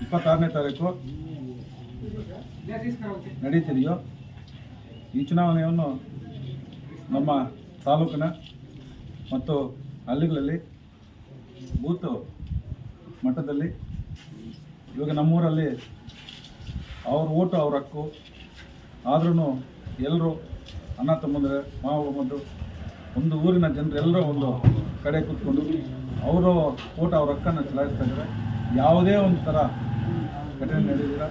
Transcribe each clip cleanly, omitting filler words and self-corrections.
26ನೇ ತಾರೀಕು ನಡೀತಿದೆಯೋ ಈ ಚುನಾವಣೆಯನ್ನು ನಮ್ಮ ತಾಲೂಕಿನ ಮತ್ತು ಹಳ್ಳಿಗಳಲ್ಲಿ ಬೂತ್ ಮಟ್ಟದಲ್ಲಿ ಇವಾಗ ನಮ್ಮೂರಲ್ಲಿ ಅವ್ರ ಓಟು ಅವ್ರ ಹಕ್ಕು ಆದ್ರೂ ಎಲ್ಲರೂ ಅಣ್ಣ ತಮ್ಮಂದರೆ ಮಾವ ಮತ್ತು ಒಂದು ಊರಿನ ಜನರೆಲ್ಲರೂ ಒಂದು ಕಡೆ ಕೂತ್ಕೊಂಡು ಅವರು ಓಟ್ ಅವ್ರ ಹಕ್ಕನ್ನು ಚಲಾಯಿಸ್ತಾ ಇದ್ದಾರೆ. ಯಾವುದೇ ಒಂದು ಥರ ಘಟನೆ ನಡೆದಿಲ್ಲ,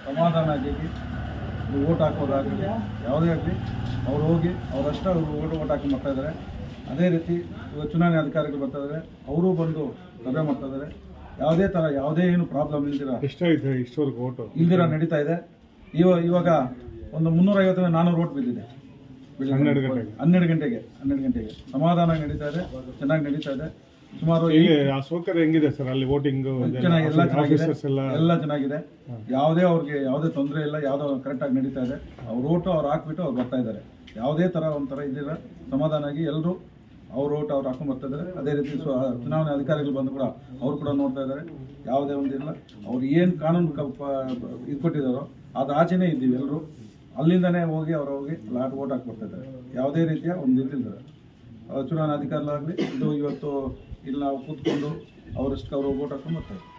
ಸಮಾಧಾನ ಆಗಿ ಓಟ್ ಹಾಕೋದಾಗಲಿ ಯಾವುದೇ ಆಗಲಿ ಅವ್ರು ಹೋಗಿ ಅವರಷ್ಟು ಅವರು ಓಟ್ ಹಾಕಿ ಮಾಡ್ತಾ ಇದ್ದಾರೆ. ಅದೇ ರೀತಿ ಇವಾಗ ಚುನಾವಣೆ ಅಧಿಕಾರಿಗಳು ಬರ್ತಾ ಇದ್ದಾರೆ, ಅವರೂ ಬಂದು ಸಭೆ ಮಾಡ್ತಾ ಇದ್ದಾರೆ. ಯಾವುದೇ ಥರ ಯಾವುದೇ ಏನು ಪ್ರಾಬ್ಲಮ್ ಇಲ್ದಿರ ನಡೀತಾ ಇದೆ. ಇವಾಗ ಒಂದು 350-400 ಓಟ್ ಬಿದ್ದಿದೆ 12 ಗಂಟೆಗೆ ಸಮಾಧಾನ ನಡೀತಾ ಇದೆ, ಚೆನ್ನಾಗಿ ನಡೀತಾ ಇದೆ. ಸುಮಾರು ಸೌಕರ್ಯ ಹೆಂಗಿದೆ ಸರ್ ಅಲ್ಲಿ ವೋಟಿಂಗ್? ಎಲ್ಲ ಚೆನ್ನಾಗಿದೆ, ಯಾವುದೇ ಅವ್ರಿಗೆ ಯಾವುದೇ ತೊಂದರೆ ಇಲ್ಲ, ಯಾವುದೋ ಕರೆಕ್ಟಾಗಿ ನಡೀತಾ ಇದೆ. ಅವ್ರ ಓಟು ಅವ್ರು ಹಾಕ್ಬಿಟ್ಟು ಅವ್ರು ಬರ್ತಾ ಇದ್ದಾರೆ. ಯಾವುದೇ ಥರ ಒಂಥರ ಇದಿಲ್ಲ, ಸಮಾಧಾನಾಗಿ ಎಲ್ಲರೂ ಅವ್ರ ಓಟು ಅವ್ರು ಹಾಕೊಂಡು ಬರ್ತಾ ಇದ್ದಾರೆ. ಅದೇ ರೀತಿ ಚುನಾವಣೆ ಅಧಿಕಾರಿಗಳು ಬಂದು ಕೂಡ ಅವ್ರು ಕೂಡ ನೋಡ್ತಾ ಇದ್ದಾರೆ. ಯಾವುದೇ ಒಂದಿಲ್ಲ, ಅವ್ರು ಏನು ಕಾನೂನು ಇದು ಕೊಟ್ಟಿದ್ದಾರೋ ಅದು ಆಚೆನೇ ಇದ್ದೀವಿ ಎಲ್ಲರೂ. ಅಲ್ಲಿಂದನೇ ಹೋಗಿ ಲಾಟ್ ಓಟ್ ಹಾಕಿ ಬರ್ತಾ ಇದ್ದಾರೆ. ಯಾವುದೇ ರೀತಿಯ ಒಂದು ಇದಿಲ್ಲ. ಚುನಾವಣಾ ಅಧಿಕಾರಿಗಳಾಗಲಿ ಇದು ಇವತ್ತು ಇಲ್ಲಿ ನಾವು ಕೂತ್ಕೊಂಡು ಅವರಷ್ಟು ಓಟ್ ಹಾಕೊಂಡು ಬರ್ತಾ ಇದ್ದಾರೆ.